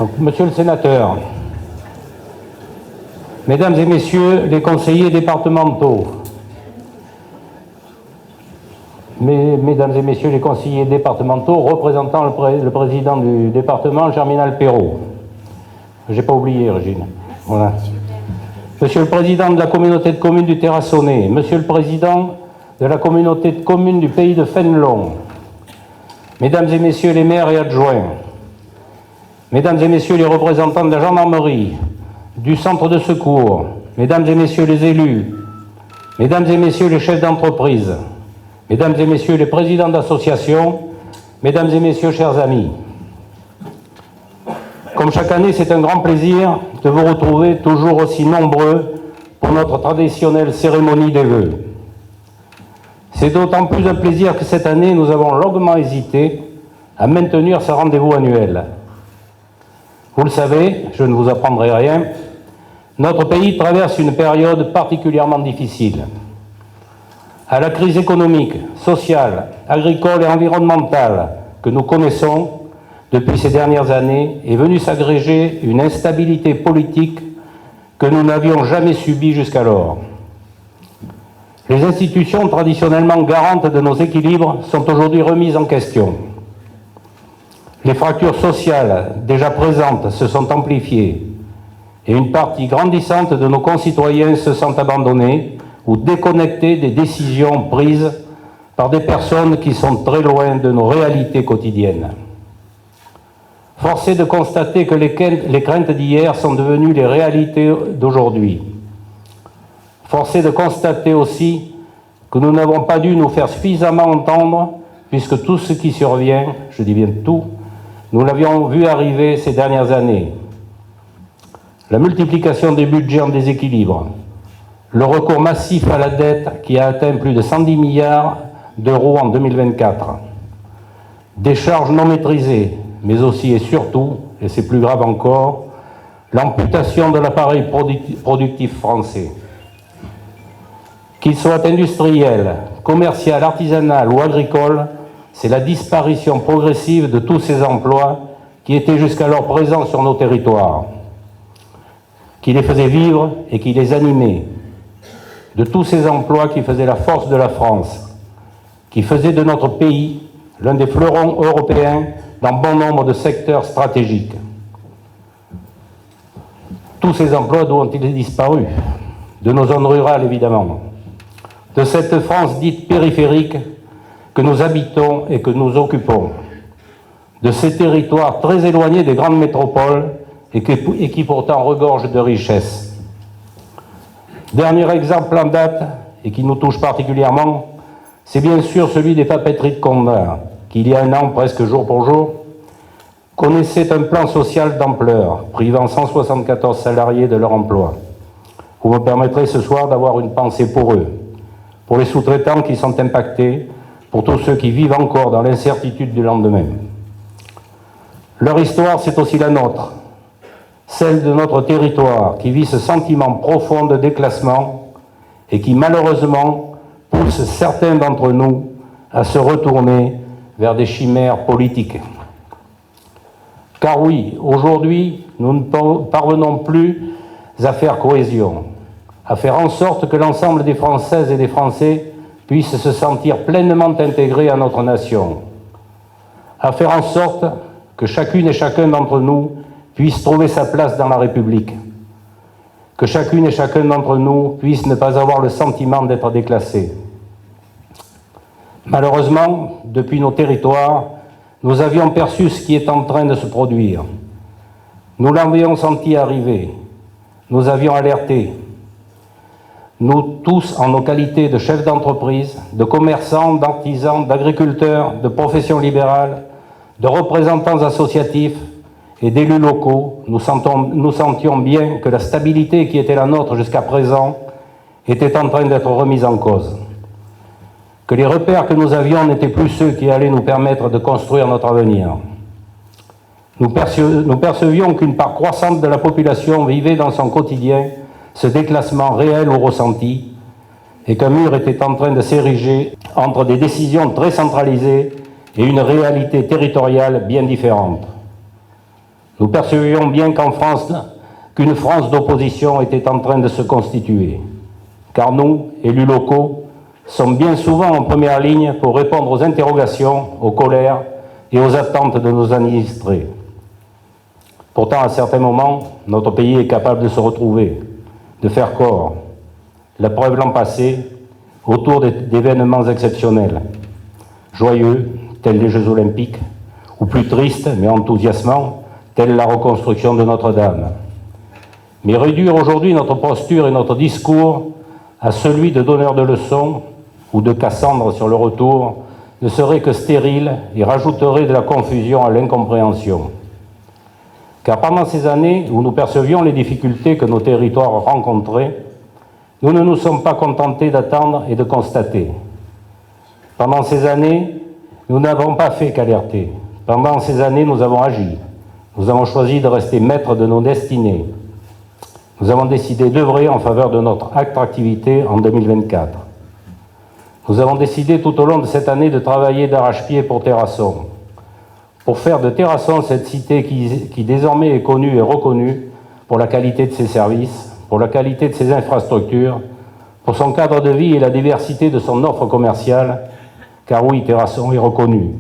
Donc, monsieur le sénateur, mesdames et messieurs les conseillers départementaux, mesdames et messieurs les conseillers départementaux représentant le président du département, Germinal Perrault. J'ai pas oublié, Régine. Voilà. Monsieur le président de la communauté de communes du Terrassonnais, monsieur le président de la communauté de communes du pays de Fénelon, mesdames et messieurs les maires et adjoints, mesdames et messieurs les représentants de la gendarmerie, du centre de secours, mesdames et messieurs les élus, mesdames et messieurs les chefs d'entreprise, mesdames et messieurs les présidents d'associations, mesdames et messieurs, chers amis. Comme chaque année, c'est un grand plaisir de vous retrouver toujours aussi nombreux pour notre traditionnelle cérémonie des vœux. C'est d'autant plus un plaisir que cette année, nous avons longuement hésité à maintenir ce rendez-vous annuel. Vous le savez, je ne vous apprendrai rien, notre pays traverse une période particulièrement difficile. À la crise économique, sociale, agricole et environnementale que nous connaissons depuis ces dernières années est venue s'agréger une instabilité politique que nous n'avions jamais subie jusqu'alors. Les institutions traditionnellement garantes de nos équilibres sont aujourd'hui remises en question. Les fractures sociales déjà présentes se sont amplifiées et une partie grandissante de nos concitoyens se sentent abandonnés ou déconnectés des décisions prises par des personnes qui sont très loin de nos réalités quotidiennes. Force est de constater que les craintes d'hier sont devenues les réalités d'aujourd'hui. Force est de constater aussi que nous n'avons pas dû nous faire suffisamment entendre, puisque tout ce qui survient, je dis bien tout, nous l'avions vu arriver ces dernières années. La multiplication des budgets en déséquilibre, le recours massif à la dette qui a atteint plus de 110 milliards d'euros en 2024, des charges non maîtrisées, mais aussi et surtout, et c'est plus grave encore, l'amputation de l'appareil productif français. Qu'il soit industriel, commercial, artisanal ou agricole, c'est la disparition progressive de tous ces emplois qui étaient jusqu'alors présents sur nos territoires, qui les faisaient vivre et qui les animaient, de tous ces emplois qui faisaient la force de la France, qui faisaient de notre pays l'un des fleurons européens dans bon nombre de secteurs stratégiques. Tous ces emplois d'où ont-ils disparu? De nos zones rurales, évidemment, de cette France dite périphérique que nous habitons et que nous occupons, de ces territoires très éloignés des grandes métropoles et qui pourtant regorgent de richesses. Dernier exemple en date, et qui nous touche particulièrement, c'est bien sûr celui des papeteries de Condat, qui il y a un an, presque jour pour jour, connaissait un plan social d'ampleur, privant 174 salariés de leur emploi. Vous me permettrez ce soir d'avoir une pensée pour eux, pour les sous-traitants qui sont impactés, pour tous ceux qui vivent encore dans l'incertitude du lendemain. Leur histoire, c'est aussi la nôtre, celle de notre territoire qui vit ce sentiment profond de déclassement et qui malheureusement pousse certains d'entre nous à se retourner vers des chimères politiques. Car oui, aujourd'hui, nous ne parvenons plus à faire cohésion, à faire en sorte que l'ensemble des Françaises et des Français puissent se sentir pleinement intégrés à notre nation, à faire en sorte que chacune et chacun d'entre nous puisse trouver sa place dans la République, que chacune et chacun d'entre nous puisse ne pas avoir le sentiment d'être déclassé. Malheureusement, depuis nos territoires, nous avions perçu ce qui est en train de se produire. Nous l'avions senti arriver, nous avions alerté. Nous tous, en nos qualités de chefs d'entreprise, de commerçants, d'artisans, d'agriculteurs, de professions libérales, de représentants associatifs et d'élus locaux, nous sentions bien que la stabilité qui était la nôtre jusqu'à présent était en train d'être remise en cause. Que les repères que nous avions n'étaient plus ceux qui allaient nous permettre de construire notre avenir. Nous percevions qu'une part croissante de la population vivait dans son quotidien ce déclassement réel ou ressenti, et qu'un mur était en train de s'ériger entre des décisions très centralisées et une réalité territoriale bien différente. Nous percevions bien qu'une France d'opposition était en train de se constituer, car nous, élus locaux, sommes bien souvent en première ligne pour répondre aux interrogations, aux colères et aux attentes de nos administrés. Pourtant, à certains moments, notre pays est capable de se retrouver, de faire corps. La preuve l'an passé, autour d'événements exceptionnels, joyeux, tels les Jeux Olympiques, ou plus tristes, mais enthousiasmants, telle la reconstruction de Notre-Dame. Mais réduire aujourd'hui notre posture et notre discours à celui de donneur de leçons ou de Cassandre sur le retour ne serait que stérile et rajouterait de la confusion à l'incompréhension. Car pendant ces années où nous percevions les difficultés que nos territoires rencontraient, nous ne nous sommes pas contentés d'attendre et de constater. Pendant ces années, nous n'avons pas fait qu'alerter. Pendant ces années, nous avons agi. Nous avons choisi de rester maîtres de nos destinées. Nous avons décidé d'œuvrer en faveur de notre attractivité en 2024. Nous avons décidé tout au long de cette année de travailler d'arrache-pied pour Terrasson, pour faire de Terrasson cette cité qui désormais est connue et reconnue pour la qualité de ses services, pour la qualité de ses infrastructures, pour son cadre de vie et la diversité de son offre commerciale, car oui, Terrasson est reconnue.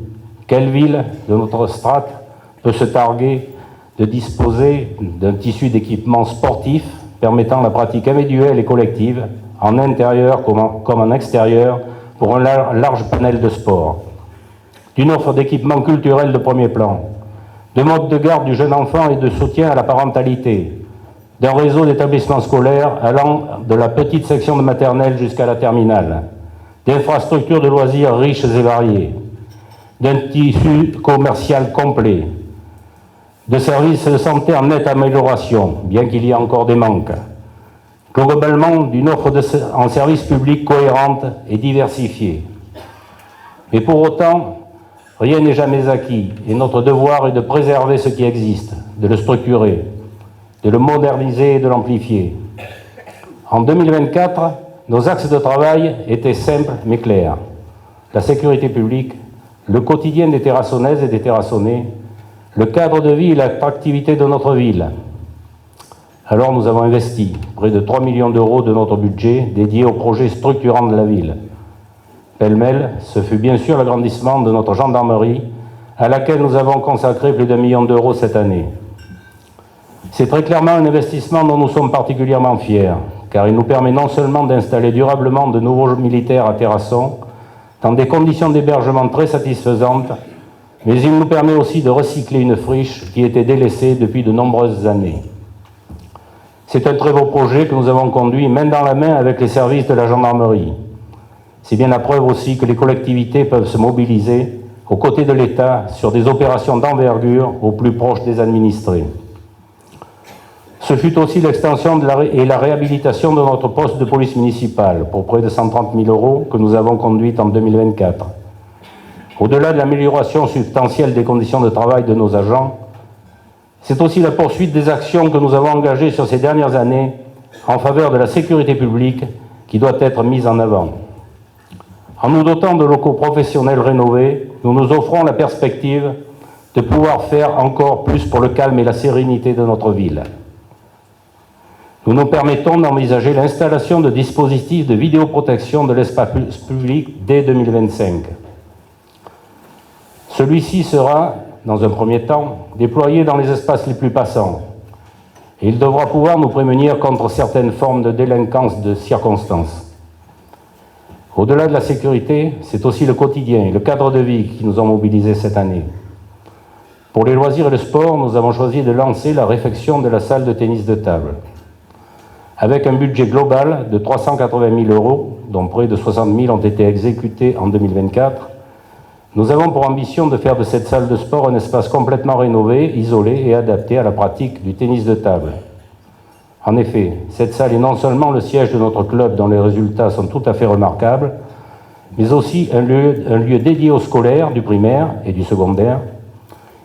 Quelle ville de notre strate peut se targuer de disposer d'un tissu d'équipements sportifs permettant la pratique individuelle et collective, en intérieur comme en extérieur, pour un large panel de sports, d'une offre d'équipements culturels de premier plan, de modes de garde du jeune enfant et de soutien à la parentalité, d'un réseau d'établissements scolaires allant de la petite section de maternelle jusqu'à la terminale, d'infrastructures de loisirs riches et variées, d'un tissu commercial complet, de services de santé en nette amélioration, bien qu'il y ait encore des manques, globalement d'une offre en service public cohérente et diversifiée. Mais pour autant, rien n'est jamais acquis, et notre devoir est de préserver ce qui existe, de le structurer, de le moderniser et de l'amplifier. En 2024, nos axes de travail étaient simples mais clairs. La sécurité publique, le quotidien des Terrassonnaises et des Terrassonnais, le cadre de vie et l'attractivité de notre ville. Alors nous avons investi près de 3 millions d'euros de notre budget dédié aux projets structurants de la ville. Pêle-mêle, ce fut bien sûr l'agrandissement de notre gendarmerie, à laquelle nous avons consacré plus d'1 million d'euros cette année. C'est très clairement un investissement dont nous sommes particulièrement fiers, car il nous permet non seulement d'installer durablement de nouveaux militaires à Terrasson, dans des conditions d'hébergement très satisfaisantes, mais il nous permet aussi de recycler une friche qui était délaissée depuis de nombreuses années. C'est un très beau projet que nous avons conduit main dans la main avec les services de la gendarmerie. C'est bien la preuve aussi que les collectivités peuvent se mobiliser aux côtés de l'État sur des opérations d'envergure au plus proche des administrés. Ce fut aussi l'extension et la réhabilitation de notre poste de police municipale pour près de 130 000 € que nous avons conduite en 2024. Au-delà de l'amélioration substantielle des conditions de travail de nos agents, c'est aussi la poursuite des actions que nous avons engagées sur ces dernières années en faveur de la sécurité publique qui doit être mise en avant. En nous dotant de locaux professionnels rénovés, nous nous offrons la perspective de pouvoir faire encore plus pour le calme et la sérénité de notre ville. Nous nous permettons d'envisager l'installation de dispositifs de vidéoprotection de l'espace public dès 2025. Celui-ci sera, dans un premier temps, déployé dans les espaces les plus passants. Et il devra pouvoir nous prémunir contre certaines formes de délinquance de circonstance. Au-delà de la sécurité, c'est aussi le quotidien et le cadre de vie qui nous ont mobilisés cette année. Pour les loisirs et le sport, nous avons choisi de lancer la réfection de la salle de tennis de table. Avec un budget global de 380 000 €, dont près de 60 000 ont été exécutés en 2024, nous avons pour ambition de faire de cette salle de sport un espace complètement rénové, isolé et adapté à la pratique du tennis de table. En effet, cette salle est non seulement le siège de notre club dont les résultats sont tout à fait remarquables, mais aussi un lieu dédié aux scolaires du primaire et du secondaire.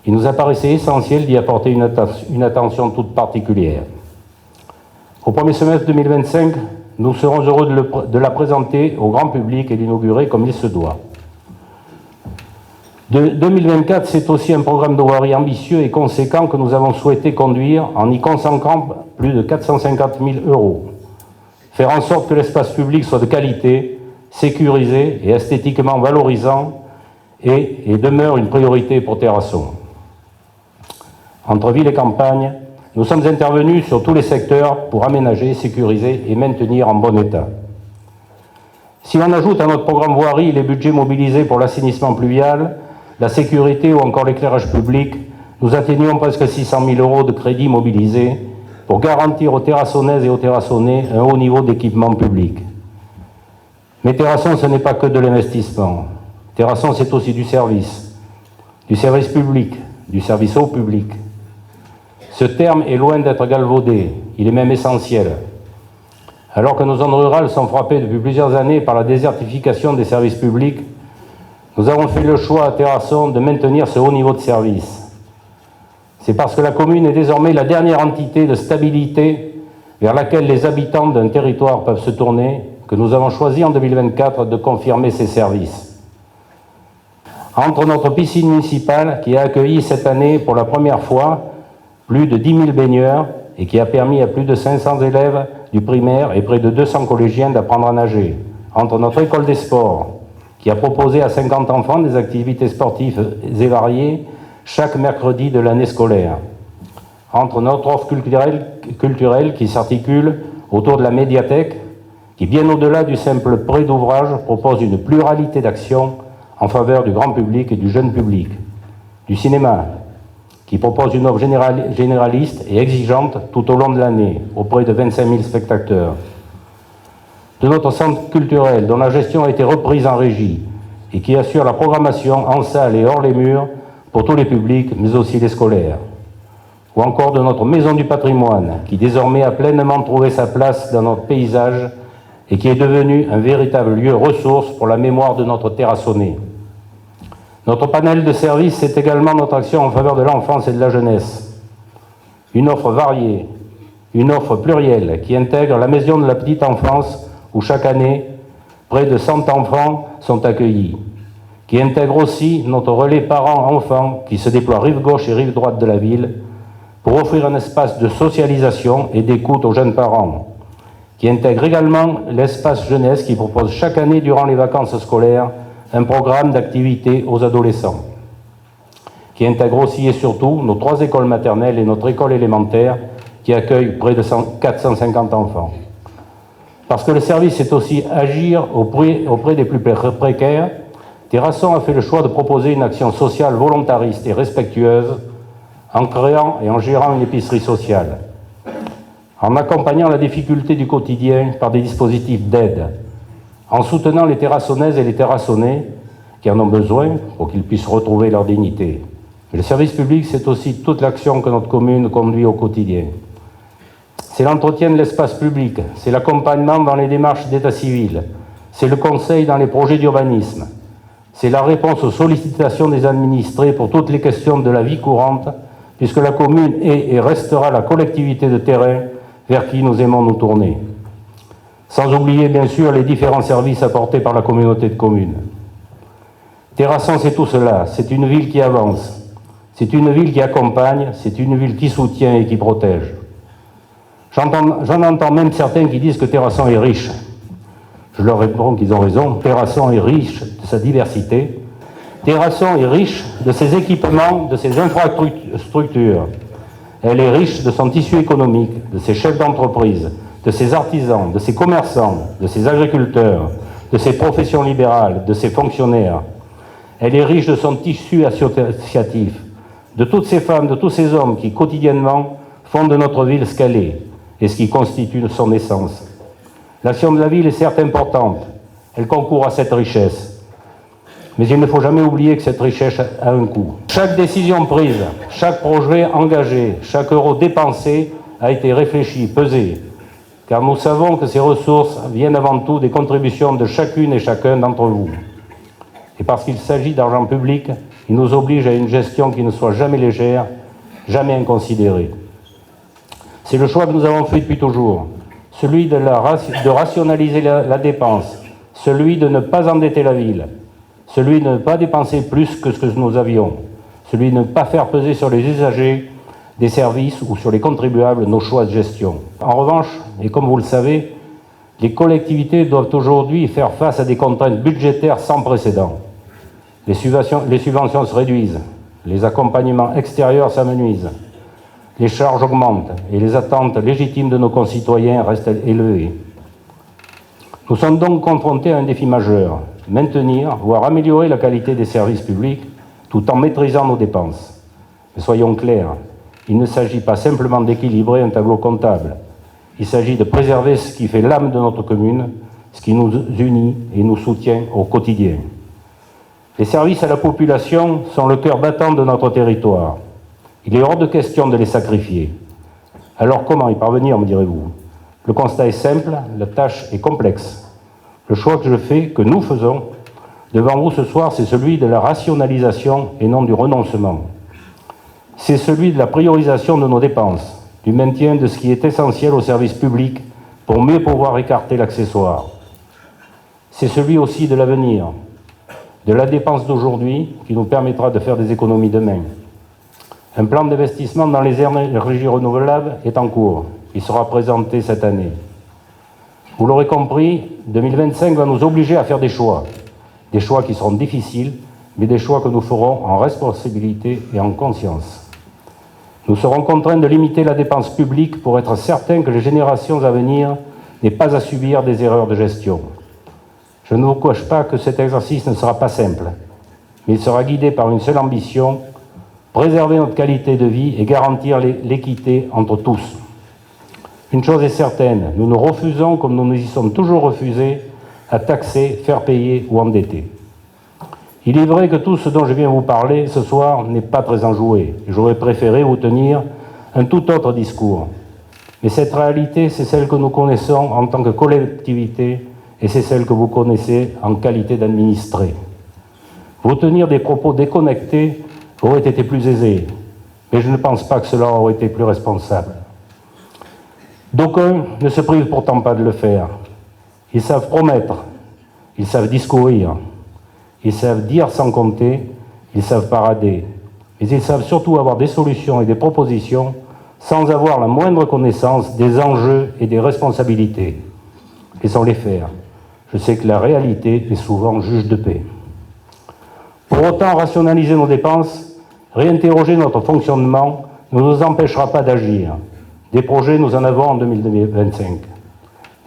Il nous apparaissait essentiel d'y apporter une attention toute particulière. Au premier semestre 2025, nous serons heureux de la présenter au grand public et d'inaugurer comme il se doit. 2024, c'est aussi un programme de voirie ambitieux et conséquent que nous avons souhaité conduire en y consacrant plus de 450 000 €. Faire en sorte que l'espace public soit de qualité, sécurisé et esthétiquement valorisant et demeure une priorité pour Terrasson. Entre ville et campagne, nous sommes intervenus sur tous les secteurs pour aménager, sécuriser et maintenir en bon état. Si l'on ajoute à notre programme voirie les budgets mobilisés pour l'assainissement pluvial, la sécurité ou encore l'éclairage public, nous atteignons presque 600 000 € de crédits mobilisés pour garantir aux Terrassonnaises et aux Terrassonnais un haut niveau d'équipement public. Mais Terrasson, ce n'est pas que de l'investissement. Terrasson, c'est aussi du service public, du service au public. Ce terme est loin d'être galvaudé, il est même essentiel. Alors que nos zones rurales sont frappées depuis plusieurs années par la désertification des services publics, nous avons fait le choix à Terrasson de maintenir ce haut niveau de service. C'est parce que la commune est désormais la dernière entité de stabilité vers laquelle les habitants d'un territoire peuvent se tourner que nous avons choisi en 2024 de confirmer ces services. Entre notre piscine municipale, qui a accueilli cette année pour la première fois plus de 10 000 baigneurs et qui a permis à plus de 500 élèves du primaire et près de 200 collégiens d'apprendre à nager, entre notre école des sports, qui a proposé à 50 enfants des activités sportives et variées chaque mercredi de l'année scolaire, entre notre offre culturelle qui s'articule autour de la médiathèque, qui, bien au-delà du simple prêt d'ouvrage, propose une pluralité d'actions en faveur du grand public et du jeune public, du cinéma, qui propose une offre généraliste et exigeante tout au long de l'année, auprès de 25 000 spectateurs, de notre centre culturel, dont la gestion a été reprise en régie et qui assure la programmation en salle et hors les murs pour tous les publics, mais aussi les scolaires, ou encore de notre maison du patrimoine, qui désormais a pleinement trouvé sa place dans notre paysage et qui est devenu un véritable lieu ressource pour la mémoire de notre Terrassonnais. Notre panel de services, c'est également notre action en faveur de l'enfance et de la jeunesse. Une offre variée, une offre plurielle qui intègre la maison de la petite enfance où chaque année, près de 100 enfants sont accueillis, qui intègre aussi notre relais parents-enfants qui se déploie rive gauche et rive droite de la ville pour offrir un espace de socialisation et d'écoute aux jeunes parents, qui intègre également l'espace jeunesse qui propose chaque année durant les vacances scolaires un programme d'activité aux adolescents, qui intègre aussi et surtout nos 3 écoles maternelles et notre école élémentaire qui accueille près de 450 enfants. Parce que le service est aussi agir auprès des plus précaires, Terrasson a fait le choix de proposer une action sociale volontariste et respectueuse en créant et en gérant une épicerie sociale, en accompagnant la difficulté du quotidien par des dispositifs d'aide, en soutenant les Terrassonnaises et les Terrassonnais qui en ont besoin pour qu'ils puissent retrouver leur dignité. Mais le service public, c'est aussi toute l'action que notre commune conduit au quotidien. C'est l'entretien de l'espace public, c'est l'accompagnement dans les démarches d'état civil, c'est le conseil dans les projets d'urbanisme, c'est la réponse aux sollicitations des administrés pour toutes les questions de la vie courante, puisque la commune est et restera la collectivité de terrain vers qui nous aimons nous tourner. Sans oublier bien sûr les différents services apportés par la communauté de communes. Terrasson, c'est tout cela, c'est une ville qui avance, c'est une ville qui accompagne, c'est une ville qui soutient et qui protège. J'en entends même certains qui disent que Terrasson est riche. Je leur réponds qu'ils ont raison. Terrasson est riche de sa diversité. Terrasson est riche de ses équipements, de ses infrastructures. Elle est riche de son tissu économique, de ses chefs d'entreprise, de ses artisans, de ses commerçants, de ses agriculteurs, de ses professions libérales, de ses fonctionnaires. Elle est riche de son tissu associatif, de toutes ces femmes, de tous ces hommes qui quotidiennement font de notre ville ce qu'elle est et ce qui constitue son essence. L'action de la ville est certes importante, elle concourt à cette richesse. Mais il ne faut jamais oublier que cette richesse a un coût. Chaque décision prise, chaque projet engagé, chaque euro dépensé a été réfléchi, pesé, car nous savons que ces ressources viennent avant tout des contributions de chacune et chacun d'entre vous. Et parce qu'il s'agit d'argent public, il nous oblige à une gestion qui ne soit jamais légère, jamais inconsidérée. C'est le choix que nous avons fait depuis toujours, celui de rationaliser la dépense, celui de ne pas endetter la ville, celui de ne pas dépenser plus que ce que nous avions, celui de ne pas faire peser sur les usagers des services ou sur les contribuables nos choix de gestion. En revanche, et comme vous le savez, les collectivités doivent aujourd'hui faire face à des contraintes budgétaires sans précédent. Les subventions se réduisent, les accompagnements extérieurs s'amenuisent, les charges augmentent et les attentes légitimes de nos concitoyens restent élevées. Nous sommes donc confrontés à un défi majeur, maintenir, voire améliorer la qualité des services publics tout en maîtrisant nos dépenses. Mais soyons clairs, il ne s'agit pas simplement d'équilibrer un tableau comptable. Il s'agit de préserver ce qui fait l'âme de notre commune, ce qui nous unit et nous soutient au quotidien. Les services à la population sont le cœur battant de notre territoire. Il est hors de question de les sacrifier. Alors comment y parvenir, me direz-vous? Le constat est simple, la tâche est complexe. Le choix que nous faisons devant vous ce soir, c'est celui de la rationalisation et non du renoncement. C'est celui de la priorisation de nos dépenses, du maintien de ce qui est essentiel au service public pour mieux pouvoir écarter l'accessoire. C'est celui aussi de l'avenir, de la dépense d'aujourd'hui qui nous permettra de faire des économies demain. Un plan d'investissement dans les énergies renouvelables est en cours. Il sera présenté cette année. Vous l'aurez compris, 2025 va nous obliger à faire des choix qui seront difficiles, mais des choix que nous ferons en responsabilité et en conscience. Nous serons contraints de limiter la dépense publique pour être certains que les générations à venir n'aient pas à subir des erreurs de gestion. Je ne vous cache pas que cet exercice ne sera pas simple, mais il sera guidé par une seule ambition, préserver notre qualité de vie et garantir l'équité entre tous. Une chose est certaine, nous nous refusons, comme nous nous y sommes toujours refusés, à taxer, faire payer ou endetter. Il est vrai que tout ce dont je viens vous parler ce soir n'est pas très enjoué. J'aurais préféré vous tenir un tout autre discours. Mais cette réalité, c'est celle que nous connaissons en tant que collectivité et c'est celle que vous connaissez en qualité d'administré. Vous tenir des propos déconnectés aurait été plus aisé, mais je ne pense pas que cela aurait été plus responsable. D'aucuns ne se privent pourtant pas de le faire. Ils savent promettre, ils savent discourir, ils savent dire sans compter, ils savent parader, mais ils savent surtout avoir des solutions et des propositions sans avoir la moindre connaissance des enjeux et des responsabilités. Laissons-les faire. Je sais que la réalité est souvent juge de paix. Pour autant, rationaliser nos dépenses, réinterroger notre fonctionnement ne nous empêchera pas d'agir. Des projets, nous en avons en 2025.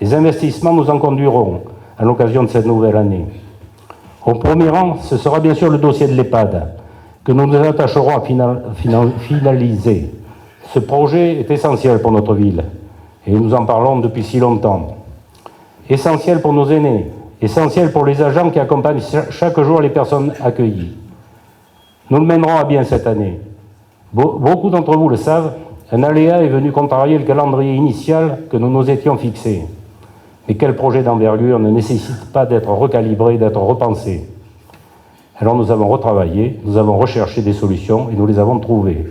Des investissements, nous en conduirons à l'occasion de cette nouvelle année. Au premier rang, ce sera bien sûr le dossier de l'EHPAD, que nous nous attacherons à finaliser. Ce projet est essentiel pour notre ville, et nous en parlons depuis si longtemps. Essentiel pour nos aînés, essentiel pour les agents qui accompagnent chaque jour les personnes accueillies. Nous le mènerons à bien cette année. Beaucoup d'entre vous le savent, un aléa est venu contrarier le calendrier initial que nous nous étions fixés. Mais quel projet d'envergure ne nécessite pas d'être recalibré, d'être repensé? Alors nous avons retravaillé, nous avons recherché des solutions et nous les avons trouvées.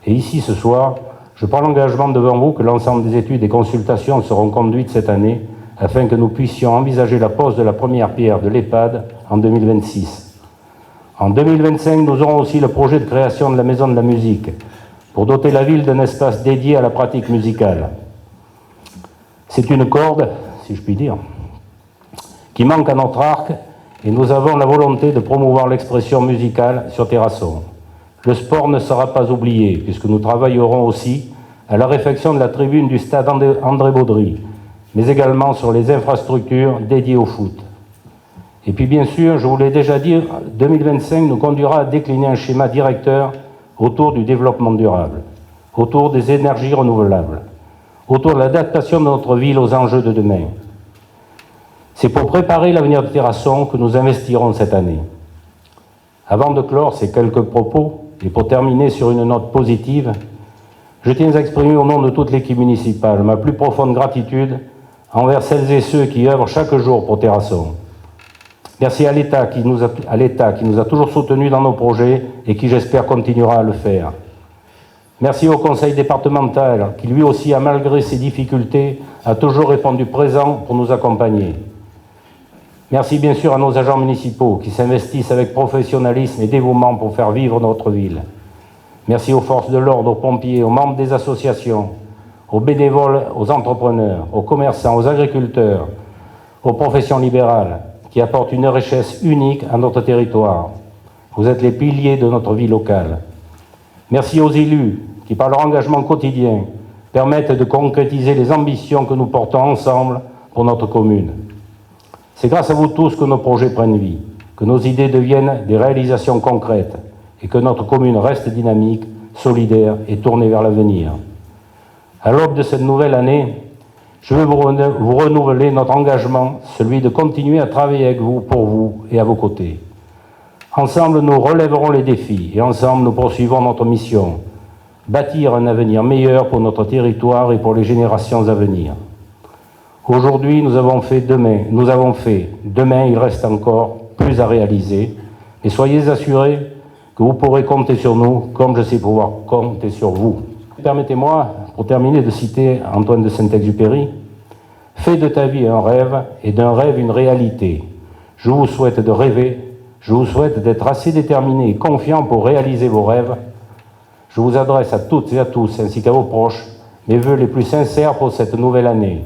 Et ici, ce soir, je prends l'engagement devant vous que l'ensemble des études et consultations seront conduites cette année afin que nous puissions envisager la pose de la première pierre de l'EHPAD en 2026. En 2025, nous aurons aussi le projet de création de la Maison de la Musique pour doter la ville d'un espace dédié à la pratique musicale. C'est une corde, si je puis dire, qui manque à notre arc et nous avons la volonté de promouvoir l'expression musicale sur Terrasson. Le sport ne sera pas oublié puisque nous travaillerons aussi à la réfection de la tribune du stade André Baudry, mais également sur les infrastructures dédiées au foot. Et puis bien sûr, je vous l'ai déjà dit, 2025 nous conduira à décliner un schéma directeur autour du développement durable, autour des énergies renouvelables, autour de l'adaptation de notre ville aux enjeux de demain. C'est pour préparer l'avenir de Terrasson que nous investirons cette année. Avant de clore ces quelques propos, et pour terminer sur une note positive, je tiens à exprimer au nom de toute l'équipe municipale ma plus profonde gratitude envers celles et ceux qui œuvrent chaque jour pour Terrasson. Merci à l'État qui nous a toujours soutenus dans nos projets et qui, j'espère, continuera à le faire. Merci au conseil départemental qui, lui aussi, malgré ses difficultés, a toujours répondu présent pour nous accompagner. Merci bien sûr à nos agents municipaux qui s'investissent avec professionnalisme et dévouement pour faire vivre notre ville. Merci aux forces de l'ordre, aux pompiers, aux membres des associations, aux bénévoles, aux entrepreneurs, aux commerçants, aux agriculteurs, aux professions libérales qui apportent une richesse unique à notre territoire. Vous êtes les piliers de notre vie locale. Merci aux élus qui, par leur engagement quotidien, permettent de concrétiser les ambitions que nous portons ensemble pour notre commune. C'est grâce à vous tous que nos projets prennent vie, que nos idées deviennent des réalisations concrètes et que notre commune reste dynamique, solidaire et tournée vers l'avenir. À l'aube de cette nouvelle année, je veux vous renouveler notre engagement, celui de continuer à travailler avec vous, pour vous et à vos côtés. Ensemble, nous relèverons les défis et ensemble, nous poursuivons notre mission, bâtir un avenir meilleur pour notre territoire et pour les générations à venir. Aujourd'hui, nous avons fait, demain, il reste encore plus à réaliser, mais soyez assurés que vous pourrez compter sur nous comme je sais pouvoir compter sur vous. Permettez-moi, pour terminer, de citer Antoine de Saint-Exupéry. « Fais de ta vie un rêve et d'un rêve une réalité. Je vous souhaite de rêver, je vous souhaite d'être assez déterminés et confiants pour réaliser vos rêves. Je vous adresse à toutes et à tous, ainsi qu'à vos proches, mes vœux les plus sincères pour cette nouvelle année.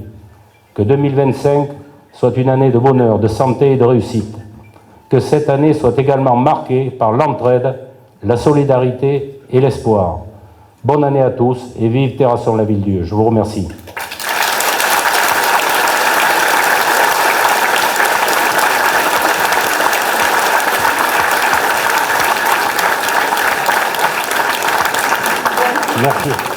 Que 2025 soit une année de bonheur, de santé et de réussite. Que cette année soit également marquée par l'entraide, la solidarité et l'espoir. Bonne année à tous et vive Terrasson, la Ville-Dieu. Je vous remercie. Merci.